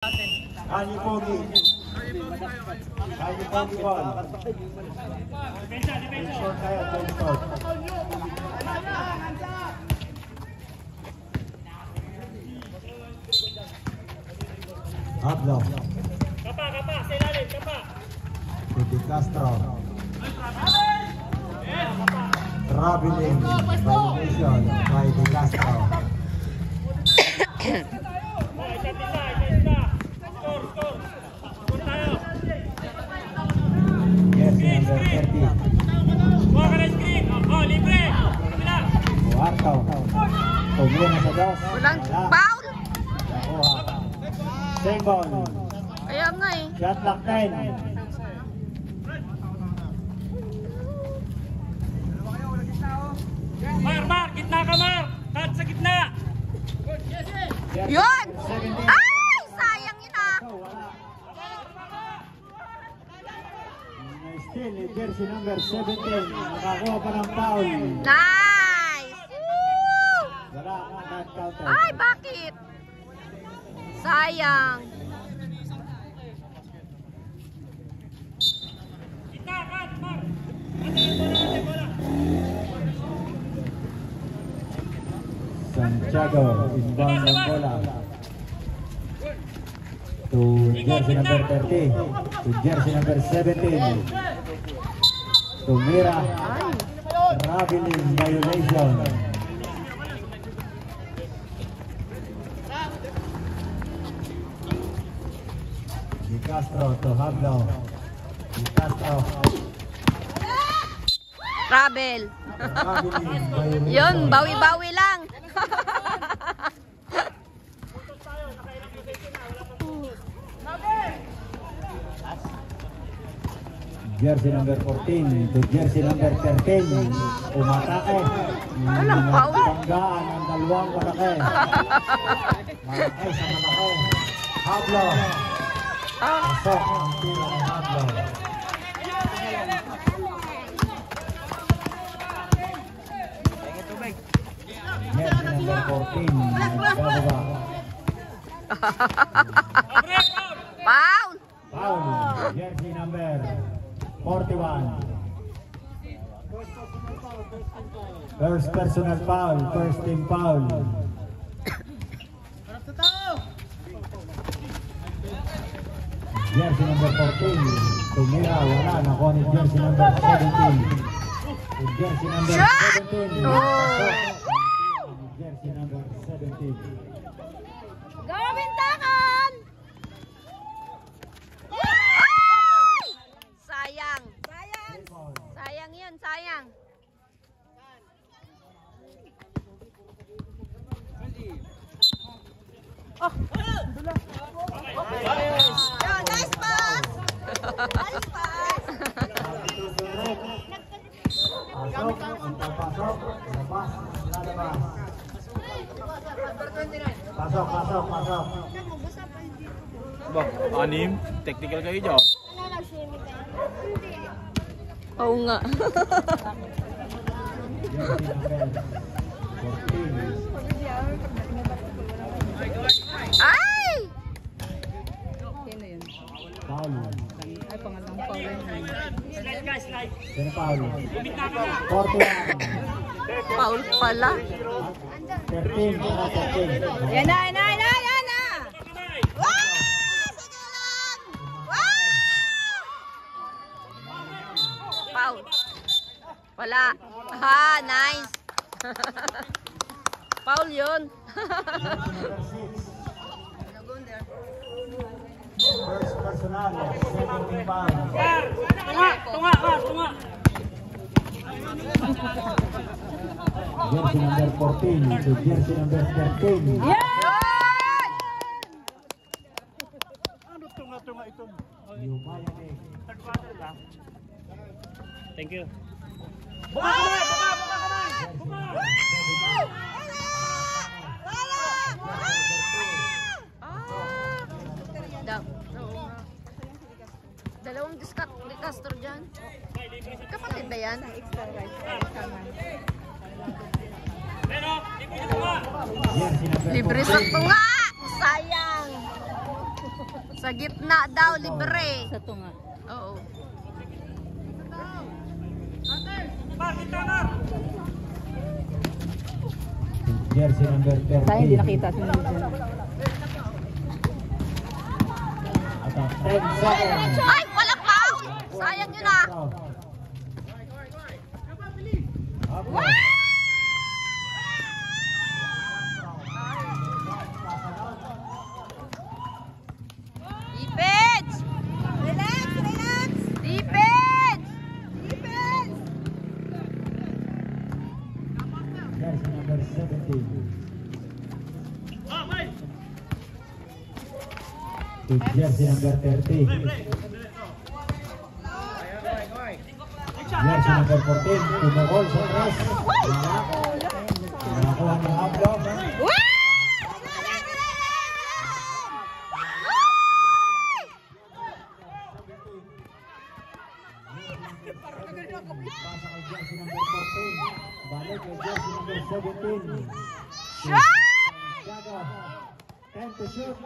Kali Pogi. Kali Pogi ball. Short kaya, short. Hablo. Kapa, sa ilalim, kapa. Titi Castro. Traveling violation by Di Castro. Yes, number 30. Buka ka na screen. Oh, libre. Kabila. Buarto. Tumira na sa dos. Walang foul. Nakuha. Same ball. Kaya nga eh. Shot clock 10. Mar, gitna ka, Mar. Cut sa gitna. Yun! Ay! Sayang yun ah! Still, jersey number 17. Nakakuha pa ng foul. Nice! Woo! Wala na that counter. Ay, bakit? Sayang. Gitna, cut, Mar. Santiago, inbound ng bola. To jersey number 30. To jersey number 17. Tumira. Traveling violation. Di Castro to Hablo. Di Castro. Travel. Traveling violation. Yun, bawi-bawi lang. Jersey number 14 to jersey number 13. Umatake. Walang foul. Banggaan ang dalawang malaki. Malaki sa malaki. Hablo. Pasok ang tira ng Hablo. Jersey number 14. Nagbababa. Foul. Foul. Jersey number 41. First personal foul, first team foul. Jersey number 14. Tumira, wala. Nakuha ni jersey number 17. Jersey number 17. Jersey number 17. Gawin takan! Sayang. Sayang yun, sayang. Oh. Yo, nice pass! Nice pass! Pasok, pasok, labas, lalabas. Pasok. Bak, anim, technical kayo dyan. Oo nga. Ay! Sino yun? Paul. Ay, pangalang Paul yun. Sino Paul? 41. Paul pala. 13. 13. Yan na! Wow! Sige lang! Wow! Paul. Wala. Ha, nice. Paul yun. First personal, second team foul. Tunga. Jersey number 14 to jersey number 13. Yan! Thank you. Buka! Dalawang discaster dyan. Kapatid ba yan? Libre sakto nga! Sayang! Sa gitna daw, libre. Sa tunga. Oo. Mar, gitna, Mar. Jersey number 30. Sayang hindi nakita si Manager. At ang 10 seconds. Ay, walang foul! Sayang yun ah. Hablo. Defense! Relax, relax! Defense! Defense! Jersey number 17. To jersey number 30. Jersey number 14. Tumukol sa press. Nakakuha ng hablo. Pasa kay jersey number 14. Balik kay jersey number 17. Shot! Shadow. 10 to shoot.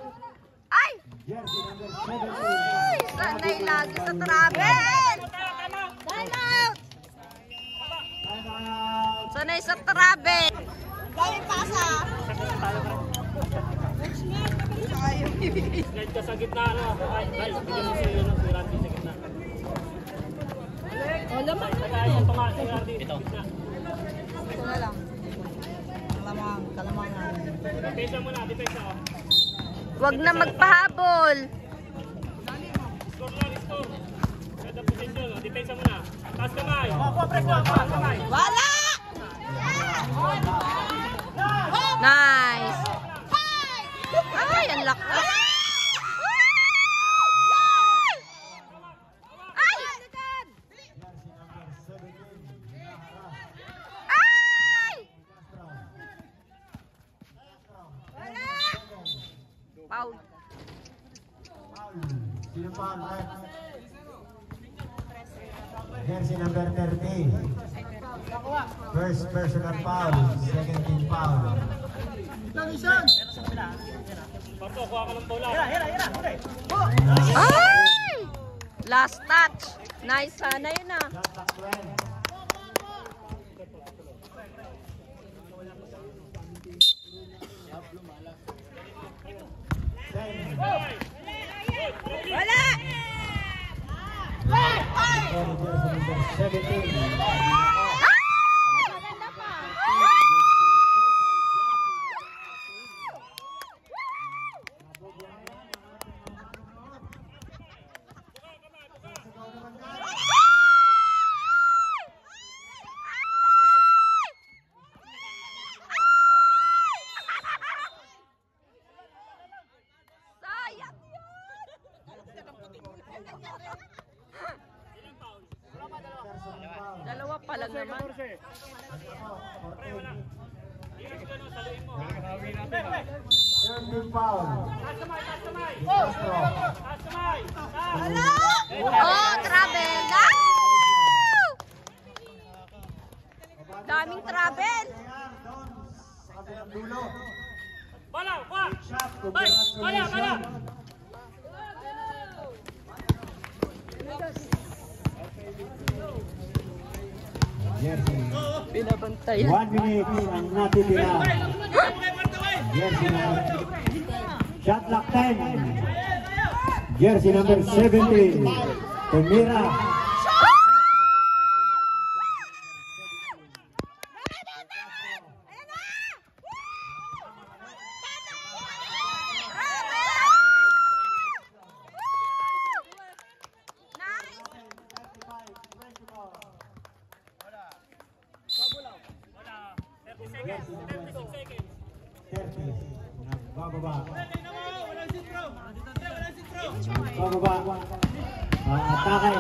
Ay! Jersey number 17. Ay! Sanay lagi sa travel! Time out! Time out. Sanay sa travel! Dami pasa! Slide ka sa gitna, ano? Ay, bigyan mo si Randy sa gitna. Laman. Ito nga, si Randy. Ito. Ito na lang. Kalamangan. Depensa muna, depensa. Oh. Huwag na magpahabol! Score lang, score. Kada position, oh. Depensa muna. Taas kamay. Taas kamay. Wala! Nice! Ay, ang lakas! Ay! Ay! Foul. Sino pa ang right? Jersey number 30. First personal foul. Second team foul. Parto, kuha ka ng bola. Ay! Last touch. Nice sana yun ah. Shot clock 12. Wala! Jersey number 17. Sayang yun! Dalawa pa lang naman. Third team foul. Castro. Oh, travel! Daming travel! Sa kabilang dulo. Bala, kuha. Shot. Ay, bala, bala. Jersey. Binabantayan. 1 minute ang natitira. Jersey number. Shot clock 10. Jersey number 17. Tumira. Wala. 30 seconds. 36 seconds. 30. Bababa. Bababa. Atake.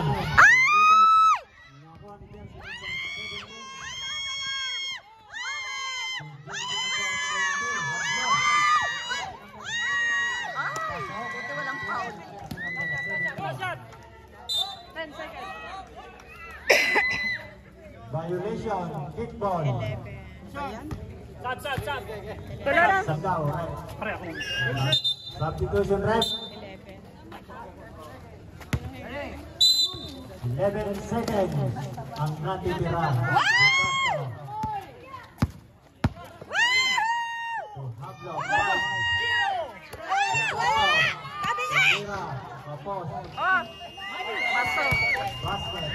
Ay, buti walang foul. Shot. Violation. Kickball. Shot. Wala na. Sagaw. Right. Substitution ref. 11 seconds ang natitira. Hablo, Kabila! Tapos, Oh! Pasok! basket.